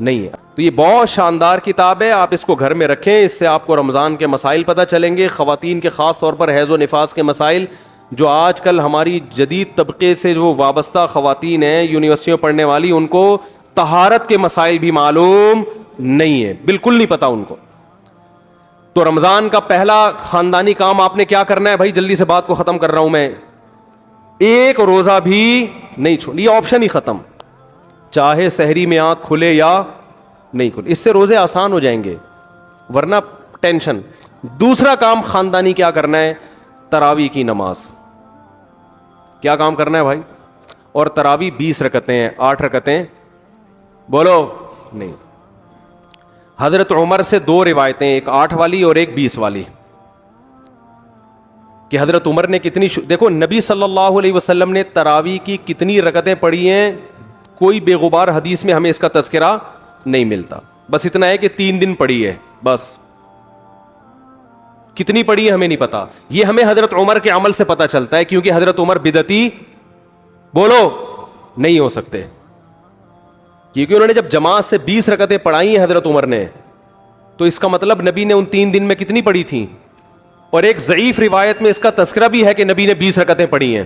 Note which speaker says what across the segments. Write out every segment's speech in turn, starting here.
Speaker 1: نہیں ہے. تو یہ بہت شاندار کتاب ہے, آپ اس کو گھر میں رکھیں, اس سے آپ کو رمضان کے مسائل پتہ چلیں گے, خواتین کے خاص طور پر حیض و نفاس کے مسائل, جو آج کل ہماری جدید طبقے سے جو وابستہ خواتین ہیں یونیورسٹیوں پڑھنے والی, ان کو طہارت کے مسائل بھی معلوم نہیں ہے, بالکل نہیں پتا ان کو. تو رمضان کا پہلا خاندانی کام آپ نے کیا کرنا ہے بھائی, جلدی سے بات کو ختم کر رہا ہوں میں, ایک روزہ بھی نہیں چھوڑ, یہ آپشن ہی ختم, چاہے سحری میں آنکھ کھلے یا نہیں کھلے, اس سے روزے آسان ہو جائیں گے, ورنہ ٹینشن. دوسرا کام خاندانی کیا کرنا ہے, تراویح کی نماز. کیا کام کرنا ہے بھائی, اور تراویح 20 رکعتیں ہیں, 8 رکعتیں بولو نہیں. حضرت عمر سے 2 روایتیں, ایک 8 والی اور ایک 20 والی, کہ حضرت عمر نے کتنی دیکھو نبی صلی اللہ علیہ وسلم نے تراویح کی کتنی رکعتیں پڑھی ہیں, کوئی بے غبار حدیث میں ہمیں اس کا تذکرہ نہیں ملتا, بس اتنا ہے کہ 3 دن پڑھی ہے بس, کتنی پڑھی ہے ہمیں نہیں پتا. یہ ہمیں حضرت عمر کے عمل سے پتا چلتا ہے, کیونکہ حضرت عمر بدعتی بولو نہیں ہو سکتے, کیونکہ انہوں نے جب جماعت سے 20 رکعتیں پڑھائی ہیں حضرت عمر نے, تو اس کا مطلب نبی نے ان 3 دن میں کتنی پڑھی تھیں. اور ایک ضعیف روایت میں اس کا تذکرہ بھی ہے کہ نبی نے 20 رکعتیں پڑھی ہیں.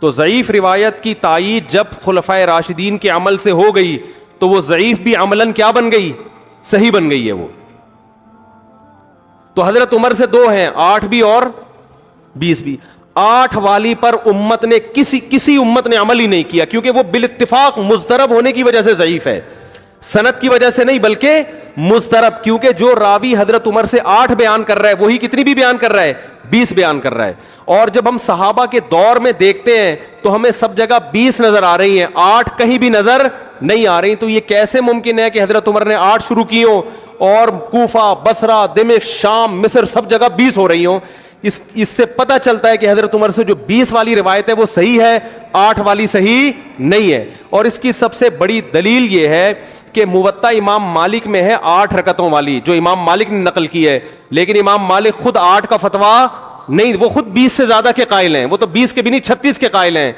Speaker 1: تو ضعیف روایت کی تائید جب خلفائے راشدین کے عمل سے ہو گئی, تو وہ ضعیف بھی عملاً کیا بن گئی, صحیح بن گئی ہے وہ. تو حضرت عمر سے 2 ہیں, 8 بھی اور 20 بھی. 8 والی پر امت نے کسی امت نے عمل ہی نہیں کیا, کیونکہ وہ بالاتفاق مضطرب ہونے کی وجہ سے ضعیف ہے, سند کی وجہ سے نہیں بلکہ مضطرب, کیونکہ جو راوی حضرت عمر سے 8 بیان کر رہا ہے وہی کتنی بھی بیان کر رہا ہے, 20 بیان کر رہا ہے. اور جب ہم صحابہ کے دور میں دیکھتے ہیں تو ہمیں سب جگہ 20 نظر آ رہی ہیں, 8 کہیں بھی نظر نہیں آ رہی. تو یہ کیسے ممکن ہے کہ حضرت عمر نے 8 شروع کی ہوں اور کوفہ, بصرہ, دمشق, شام, مصر سب جگہ 20 ہو رہی ہوں؟ اس سے پتہ چلتا ہے کہ حضرت عمر سے جو 20 والی روایت ہے وہ صحیح ہے, 8 والی صحیح نہیں ہے. اور اس کی سب سے بڑی دلیل یہ ہے کہ موطا امام مالک میں ہے 8 رکعتوں والی, جو امام مالک نے نقل کی ہے, لیکن امام مالک خود 8 کا فتویٰ نہیں, وہ خود 20 سے زیادہ کے قائل ہیں, وہ تو 20 کے بھی نہیں 36 کے قائل ہیں.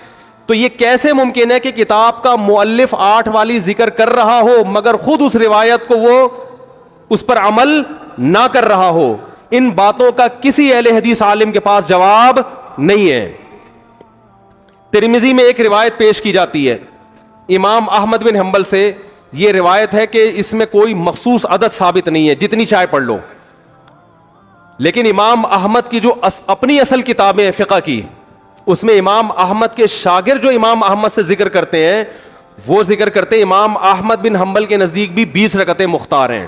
Speaker 1: تو یہ کیسے ممکن ہے کہ کتاب کا مؤلف 8 والی ذکر کر رہا ہو مگر خود اس روایت کو وہ اس پر عمل نہ کر رہا ہو؟ ان باتوں کا کسی اہل حدیث عالم کے پاس جواب نہیں ہے. ترمذی میں ایک روایت پیش کی جاتی ہے امام احمد بن حنبل سے, یہ روایت ہے کہ اس میں کوئی مخصوص عدد ثابت نہیں ہے, جتنی چاہے پڑھ لو, لیکن امام احمد کی جو اپنی اصل کتابیں ہیں فقہ کی, اس میں امام احمد کے شاگرد جو امام احمد سے ذکر کرتے ہیں وہ ذکر کرتے ہیں امام احمد بن حنبل کے نزدیک بھی 20 رکعتیں مختار ہیں.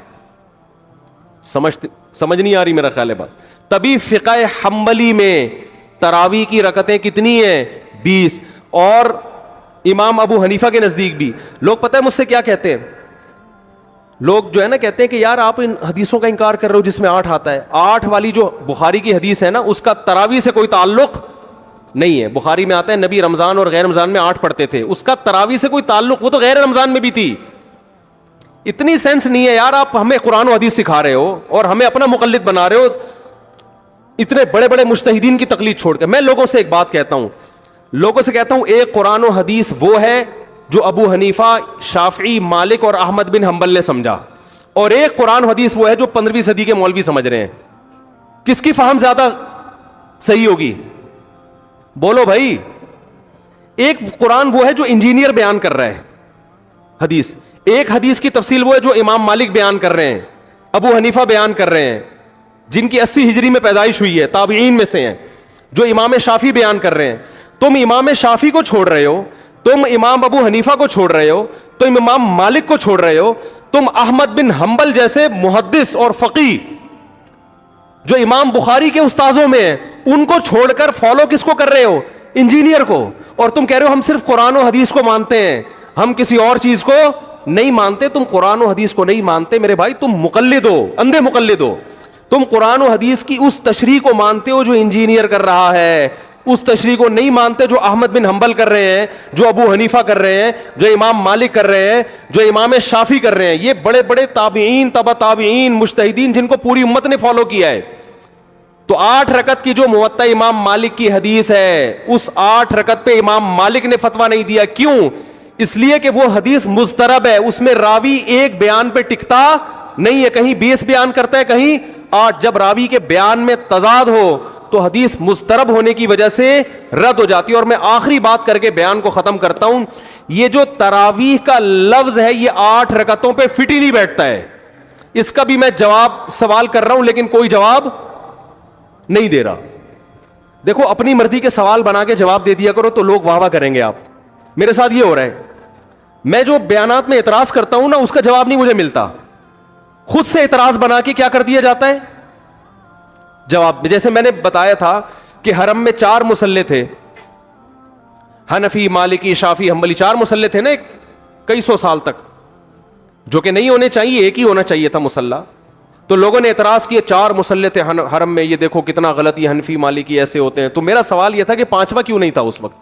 Speaker 1: سمجھ نہیں آ رہی میرا خیال ہے بات. تبھی فقہ حنبلی میں تراویح کی رکعتیں کتنی ہیں, 20. اور امام ابو حنیفہ کے نزدیک بھی. لوگ پتہ ہے مجھ سے کیا کہتے ہیں, لوگ جو ہے نا کہتے ہیں کہ یار آپ ان حدیثوں کا انکار کر رہے ہو جس میں 8 آتا ہے. 8 والی جو بخاری کی حدیث ہے نا, اس کا تراویح سے کوئی تعلق نہیں ہے. بخاری میں آتا ہے نبی رمضان اور غیر رمضان میں 8 پڑھتے تھے, اس کا تراویح سے کوئی تعلق, وہ تو غیر رمضان میں بھی تھی. اتنی سینس نہیں ہے یار, آپ ہمیں قرآن و حدیث سکھا رہے ہو اور ہمیں اپنا مقلد بنا رہے ہو, اتنے بڑے بڑے مجتہدین کی تقلید چھوڑ کے. میں لوگوں سے ایک بات کہتا ہوں, ایک قرآن و حدیث وہ ہے جو ابو حنیفہ, شافعی, مالک اور احمد بن حنبل نے سمجھا, اور ایک قرآن و حدیث وہ ہے جو 15ویں صدی کے مولوی سمجھ رہے ہیں. کس کی فہم زیادہ صحیح ہوگی بولو بھائی؟ ایک قرآن وہ ہے جو انجینئر بیان کر رہا ہے حدیث, ایک حدیث کی تفصیل وہ ہے جو امام مالک بیان کر رہے ہیں, ابو حنیفہ بیان کر رہے ہیں, جن کی 80 ہجری میں پیدائش ہوئی ہے, تابعین میں سے ہیں, جو امام شافعی بیان کر رہے ہیں. تم امام شافعی کو چھوڑ رہے ہو, تم امام ابو حنیفہ کو چھوڑ رہے ہو, تم امام مالک کو چھوڑ رہے ہو, تم احمد بن حنبل جیسے محدث اور فقی جو امام بخاری کے استاذوں میں ہیں ان کو چھوڑ کر فالو کس کو کر رہے ہو؟ انجینئر کو. اور تم کہہ رہے ہو ہم صرف قرآن و حدیث کو مانتے ہیں, ہم کسی اور چیز کو نہیں مانتے. تم قرآن و حدیث کو نہیں مانتے میرے بھائی, تم مقلد ہو, اندھے مقلد ہو. تم قرآن و حدیث کی اس تشریح کو مانتے ہو جو انجینئر کر رہا ہے, اس تشریح کو نہیں مانتے جو احمد بن حنبل کر رہے ہیں, جو ابو حنیفہ کر رہے ہیں, جو امام مالک کر رہے ہیں, جو امام شافعی کر رہے ہیں. یہ بڑے بڑے تابعین, تبع تابعین, مجتہدین جن کو پوری امت نے فالو کیا ہے. تو 8 رکعت کی جو موطا امام مالک کی حدیث ہے, اس 8 رکعت پہ امام مالک نے فتویٰ نہیں دیا. کیوں؟ اس لیے کہ وہ حدیث مضطرب ہے, اس میں راوی ایک بیان پہ ٹکتا نہیں ہے, کہیں 20 بیان کرتا ہے, کہیں 8. جب راوی کے بیان میں تضاد ہو تو حدیث مضطرب ہونے کی وجہ سے رد ہو جاتی ہے. اور میں آخری بات کر کے بیان کو ختم کرتا ہوں, یہ جو تراویح کا لفظ ہے یہ 8 رکعتوں پہ فٹ ہی نہیں بیٹھتا ہے. اس کا بھی میں جواب سوال کر رہا ہوں لیکن کوئی جواب نہیں دے رہا. دیکھو اپنی مرضی کے سوال بنا کے جواب دے دیا کرو تو لوگ واہ واہ کریں گے. آپ میرے ساتھ یہ ہو رہا ہے, میں جو بیانات میں اعتراض کرتا ہوں نا اس کا جواب نہیں مجھے ملتا, خود سے اعتراض بنا کے کیا کر دیا جاتا ہے جواب. جیسے میں نے بتایا تھا کہ حرم میں 4 مصلے تھے, حنفی, مالکی, شافعی, حنبلی, 4 مصلے تھے نا کئی سو سال تک, جو کہ نہیں ہونے چاہیے, ایک ہی ہونا چاہیے تھا مصلی. تو لوگوں نے اعتراض کیا 4 مصلے تھے حرم میں, یہ دیکھو کتنا غلط, یہ حنفی مالکی ایسے ہوتے ہیں. تو میرا سوال یہ تھا کہ 5واں کیوں نہیں تھا اس وقت؟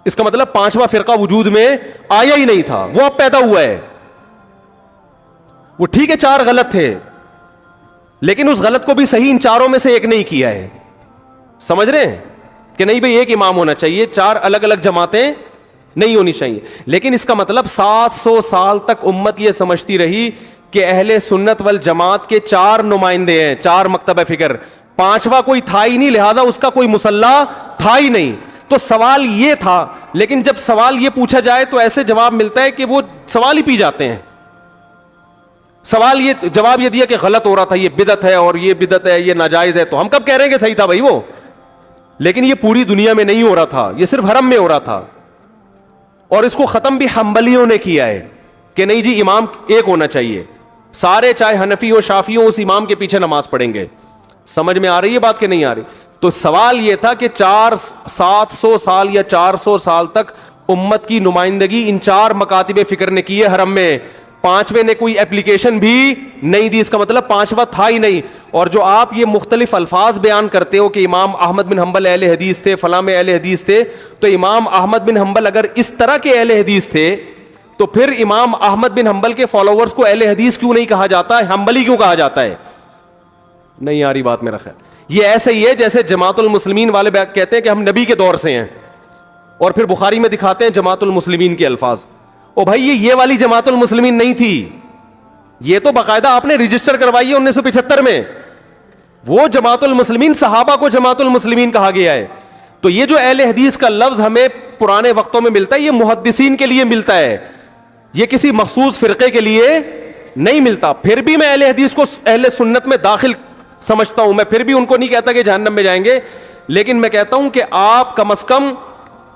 Speaker 1: اس کا مطلب 5واں فرقہ وجود میں آیا ہی نہیں تھا, وہ اب پیدا ہوا ہے. وہ ٹھیک ہے 4 غلط تھے لیکن اس غلط کو بھی صحیح ان 4 میں سے ایک نہیں کیا ہے. سمجھ رہے ہیں کہ نہیں بھئی ایک امام ہونا چاہیے, 4 الگ الگ جماعتیں نہیں ہونی چاہیے. لیکن اس کا مطلب 700 سال تک امت یہ سمجھتی رہی کہ اہل سنت والجماعت کے 4 نمائندے ہیں, 4 مکتب فکر, 5واں کوئی تھا ہی نہیں, لہذا اس کا کوئی مصلی تھا ہی نہیں. تو سوال یہ تھا, لیکن جب سوال یہ پوچھا جائے تو ایسے جواب ملتا ہے کہ وہ سوال ہی پی جاتے ہیں. سوال یہ جواب یہ دیا کہ غلط ہو رہا تھا, یہ بدعت ہے, اور یہ بدعت ہے, یہ ناجائز ہے. تو ہم کب کہہ رہے ہیں کہ صحیح تھا بھائی وہ؟ لیکن یہ پوری دنیا میں نہیں ہو رہا تھا, یہ صرف حرم میں ہو رہا تھا. اور اس کو ختم بھی حنبلیوں نے کیا ہے کہ نہیں جی امام ایک ہونا چاہیے, سارے چاہے حنفی ہو شافعی ہو اس امام کے پیچھے نماز پڑھیں گے. سمجھ میں آ رہی ہے بات کہ نہیں آ رہی؟ تو سوال یہ تھا کہ 700 سال یا 400 سال تک امت کی نمائندگی ان 4 مکاتب فکر نے کی ہے حرم میں, 5ویں نے کوئی اپلیکیشن بھی نہیں دی. اس کا مطلب 5واں تھا ہی نہیں. اور جو آپ یہ مختلف الفاظ بیان کرتے ہو کہ امام احمد بن حنبل اہل حدیث تھے, فلاں میں اہل حدیث تھے, تو امام احمد بن حنبل اگر اس طرح کے اہل حدیث تھے تو پھر امام احمد بن حنبل کے فالوورز کو اہل حدیث کیوں نہیں کہا جاتا ہے, حنبلی کیوں کہا جاتا ہے؟ نہیں آ رہی بات میرا خیال. یہ ایسے ہی ہے جیسے جماعت المسلمین والے کہتے ہیں کہ ہم نبی کے دور سے ہیں, اور پھر بخاری میں دکھاتے ہیں جماعت المسلمین کے الفاظ. او بھائی یہ والی جماعت المسلمین نہیں تھی, یہ تو باقاعدہ آپ نے رجسٹر کروائی ہے 1975 میں. وہ جماعت المسلمین صحابہ کو جماعت المسلمین کہا گیا ہے. تو یہ جو اہل حدیث کا لفظ ہمیں پرانے وقتوں میں ملتا ہے یہ محدثین کے لیے ملتا ہے, یہ کسی مخصوص فرقے کے لیے نہیں ملتا. پھر بھی میں اہل حدیث کو اہل سنت میں داخل سمجھتا ہوں, میں پھر بھی ان کو نہیں کہتا کہ جہنم میں جائیں گے, لیکن میں کہتا ہوں کہ آپ کم از کم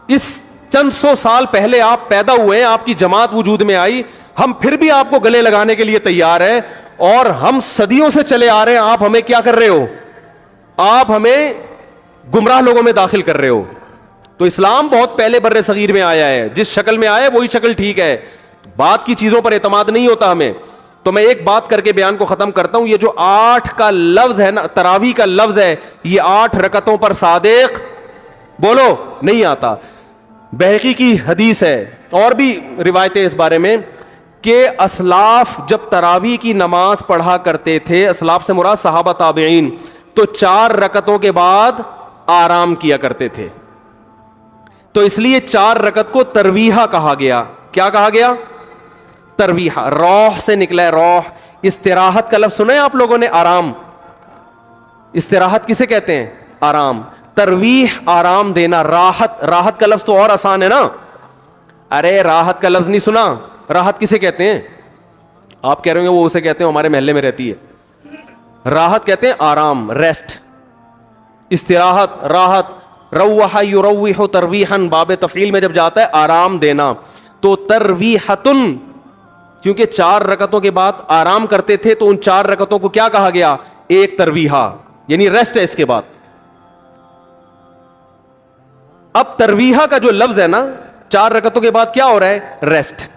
Speaker 1: اس چند 100 سال پہلے آپ پیدا ہوئے ہیں, آپ کی جماعت وجود میں آئی, ہم پھر بھی آپ کو گلے لگانے کے لیے تیار ہیں, اور ہم صدیوں سے چلے آ رہے ہیں. آپ ہمیں کیا کر رہے ہو؟ آپ ہمیں گمراہ لوگوں میں داخل کر رہے ہو. تو اسلام بہت پہلے بر صغیر میں آیا ہے, جس شکل میں آیا ہے وہی شکل ٹھیک ہے, بات کی چیزوں پر اعتماد نہیں ہوتا ہمیں. تو میں ایک بات کر کے بیان کو ختم کرتا ہوں, یہ جو 8 کا لفظ ہے نا, تراویح کا لفظ ہے, یہ 8 رکعتوں پر صادق بولو نہیں آتا. بہقی کی حدیث ہے اور بھی روایتیں اس بارے میں کہ اسلاف جب تراویح کی نماز پڑھا کرتے تھے, اسلاف سے مراد صحابہ تابعین, تو 4 رکعتوں کے بعد آرام کیا کرتے تھے. تو اس لیے 4 رکعت کو ترویحہ کہا گیا. کیا کہا گیا؟ ترویحہ. روح سے نکلا ہے, روح. استراحت کا لفظ سنا ہے آپ لوگوں نے؟ آرام. استراحت کسے کہتے ہیں؟ آرام. ترویح آرام دینا. راحت, راحت کا لفظ تو اور آسان ہے نا. ارے راحت کا لفظ نہیں سنا؟ راحت کسے کہتے ہیں؟ آپ کہہ رہے ہیں وہ اسے کہتے ہیں ہمارے محلے میں رہتی ہے. راحت کہتے ہیں آرام, ریسٹ. استراحت, راحت. روح یروح ترویحا, باب تفعیل میں جب جاتا ہے آرام دینا. تو ترویحتن, کیونکہ 4 رکعتوں کے بعد آرام کرتے تھے تو ان 4 رکعتوں کو کیا کہا گیا؟ ایک ترویحہ, یعنی ریسٹ ہے اس کے بعد. اب ترویحہ کا جو لفظ ہے نا, 4 رکعتوں کے بعد کیا ہو رہا ہے؟ ریسٹ.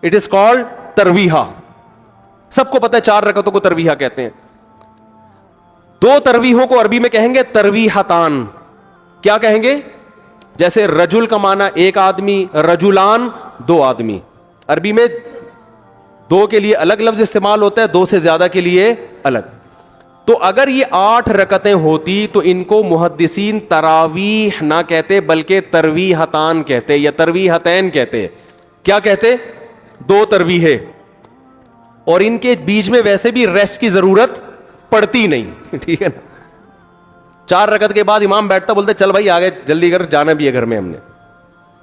Speaker 1: اٹ از کالڈ ترویحہ. سب کو پتہ ہے 4 رکعتوں کو ترویحہ کہتے ہیں. 2 ترویحوں کو عربی میں کہیں گے ترویحتان. کیا کہیں گے؟ جیسے رجل کا معنی ایک آدمی, رجلان 2 آدمی. عربی میں 2 کے لیے الگ لفظ استعمال ہوتا ہے, 2 سے زیادہ کے لیے الگ. تو اگر یہ 8 رکعتیں ہوتی تو ان کو محدثین تراویح نہ کہتے بلکہ ترویحتان کہتے یا ترویحتین کہتے. کیا کہتے؟ 2 ترویحیں. اور ان کے بیچ میں ویسے بھی ریسٹ کی ضرورت پڑتی نہیں, ٹھیک ہے نا. 4 رکعت کے بعد امام بیٹھتا, بولتے چل بھائی آگے جلدی کر, جانا بھی ہے گھر میں ہم نے.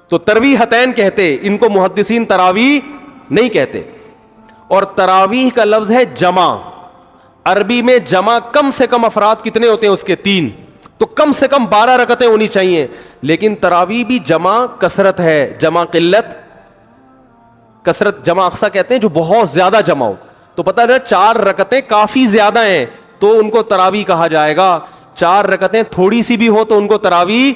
Speaker 1: تو ترویحتین کہتے, ان کو محدثین تراویح نہیں کہتے. اور تراویح کا لفظ ہے جمع. عربی میں جمع کم سے کم افراد کتنے ہوتے ہیں اس کے؟ 3. تو کم سے کم 12 رکعتیں ہونی چاہیے. لیکن تراویح بھی جمع کثرت ہے, جمع قلت کثرت. جمع اقصا کہتے ہیں جو بہت زیادہ جمع ہو. تو پتہ ہے 4 رکعتیں کافی زیادہ ہیں تو ان کو تراویح کہا جائے گا. 4 رکعتیں تھوڑی سی بھی ہو تو ان کو تراویح.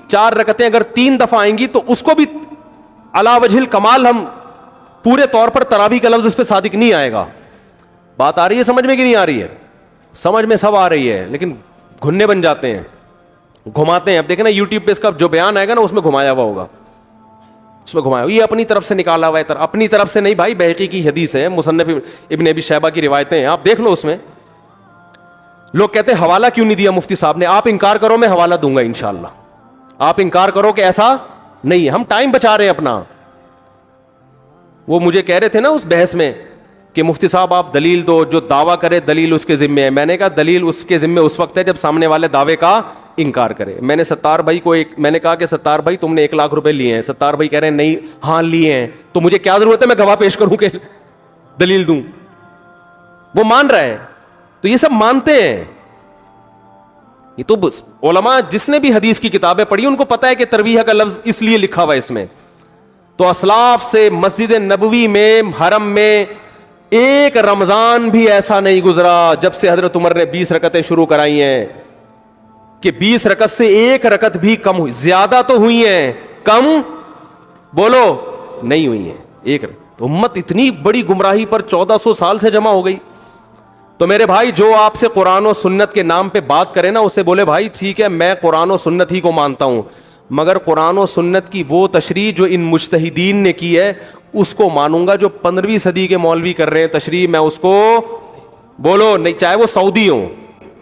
Speaker 1: 4 رکعتیں اگر 3 دفعہ آئیں گی تو اس کو بھی علی وجہ الکمال ہم پورے طور پر تراویح کا لفظ اس پہ صادق نہیں آئے گا. بات آ رہی ہے سمجھ میں کہ نہیں آ رہی ہے؟ سمجھ میں سب آ رہی ہے, لیکن گھننے بن جاتے ہیں, گھماتے ہیں. اب دیکھیں نا یوٹیوب پہ اس کا جو بیان آئے گا نا اس میں گھمایا ہوا ہوگا, اس میں گھمایا, یہ اپنی طرف سے نکالا ہوا ہے. اپنی طرف سے نہیں بھائی, بہقی کی حدیث ہے, مصنف ابن ابی شیبہ کی روایتیں ہیں, آپ دیکھ لو. اس میں لوگ کہتے ہیں حوالہ کیوں نہیں دیا مفتی صاحب نے. آپ انکار کرو, میں حوالہ دوں گا انشاءاللہ. آپ انکار کرو کہ ایسا نہیں ہے, ہم ٹائم بچا رہے ہیں اپنا. وہ مجھے کہہ رہے تھے نا اس بحث میں کہ مفتی صاحب آپ دلیل دو, جو دعویٰ کرے دلیل اس کے ذمے ہے. میں نے کہا دلیل اس کے ذمے اس وقت ہے جب سامنے والے دعوے کا انکار کرے. میں نے ستار بھائی کو میں نے کہا کہ ستار بھائی تم نے 1 لاکھ روپے لیے ہیں. ستار بھائی کہہ رہے ہیں نہیں, ہاں لیے ہیں. تو مجھے کیا ضرورت ہے میں گواہ پیش کروں کہ دلیل دوں؟ وہ مان رہا ہے. تو یہ سب مانتے ہیں. یہ تو علماء جس نے بھی حدیث کی کتابیں پڑھی ان کو پتا ہے کہ ترویح کا لفظ اس لیے لکھا ہوا ہے اس میں. تو اسلاف سے مسجد نبوی میں, حرم میں ایک رمضان بھی ایسا نہیں گزرا جب سے حضرت عمر نے 20 رکعتیں شروع کرائی ہیں کہ 20 رکعت سے 1 رکعت بھی کم ہوئی. زیادہ تو ہوئی ہیں, کم بولو نہیں ہوئی ہیں. 1 رکعت. امت اتنی بڑی گمراہی پر 1400 سال سے جمع ہو گئی. تو میرے بھائی جو آپ سے قرآن و سنت کے نام پہ بات کرے نا, اسے بولے بھائی ٹھیک ہے میں قرآن و سنت ہی کو مانتا ہوں, مگر قرآن و سنت کی وہ تشریح جو ان مجتہدین نے کی ہے اس کو مانوں گا. جو 15ویں صدی کے مولوی کر رہے ہیں تشریح, میں اس کو بولو نہیں, چاہے وہ سعودی ہوں.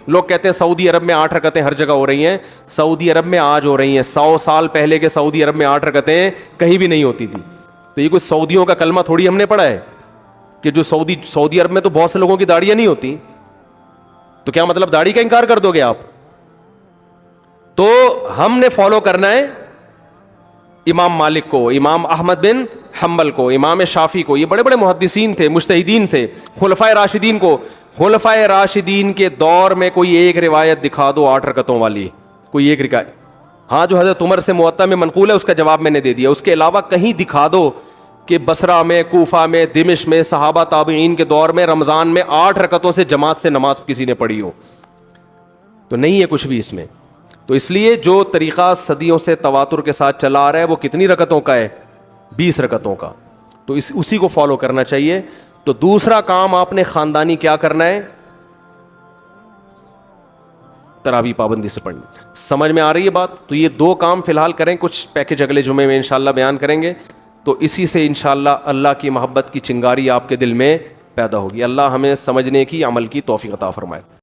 Speaker 1: لوگ کہتے ہیں سعودی عرب میں 8 رکعتیں ہر جگہ ہو رہی ہیں. سعودی عرب میں آج ہو رہی ہیں, 100 سال پہلے کے سعودی عرب میں 8 رکعتیں کہیں بھی نہیں ہوتی تھی. تو یہ کوئی سعودیوں کا کلمہ تھوڑی ہم نے پڑھا ہے کہ جو سعودی عرب میں تو بہت سے لوگوں کی داڑیاں نہیں ہوتی. تو کیا مطلب داڑھی کا انکار کر دو گے آپ؟ تو ہم نے فالو کرنا ہے امام مالک کو, امام احمد بن حنبل کو, امام شافعی کو. یہ بڑے بڑے محدثین تھے, مجتہدین تھے. خلفائے راشدین کو, خلفائے راشدین کے دور میں کوئی ایک روایت دکھا دو 8 رکعتوں والی, کوئی ایک روایت. ہاں جو حضرت عمر سے موطا میں منقول ہے اس کا جواب میں نے دے دیا. اس کے علاوہ کہیں دکھا دو کہ بصرہ میں, کوفہ میں, دمشق میں, صحابہ تابعین کے دور میں رمضان میں 8 رکعتوں سے جماعت سے نماز کسی نے پڑھی ہو. تو نہیں ہے کچھ بھی اس میں. تو اس لیے جو طریقہ صدیوں سے تواتر کے ساتھ چلا آ رہا ہے وہ کتنی رکعتوں کا ہے؟ 20 رکعتوں کا. تو اسی کو فالو کرنا چاہیے. تو دوسرا کام آپ نے خاندانی کیا کرنا ہے؟ تراویح پابندی سے پڑھنی. سمجھ میں آ رہی ہے بات؟ تو یہ 2 کام فی الحال کریں, کچھ پیکج اگلے جمعے میں انشاءاللہ بیان کریں گے. تو اسی سے انشاءاللہ اللہ کی محبت کی چنگاری آپ کے دل میں پیدا ہوگی. اللہ ہمیں سمجھنے کی, عمل کی توفیق عطا فرمائے.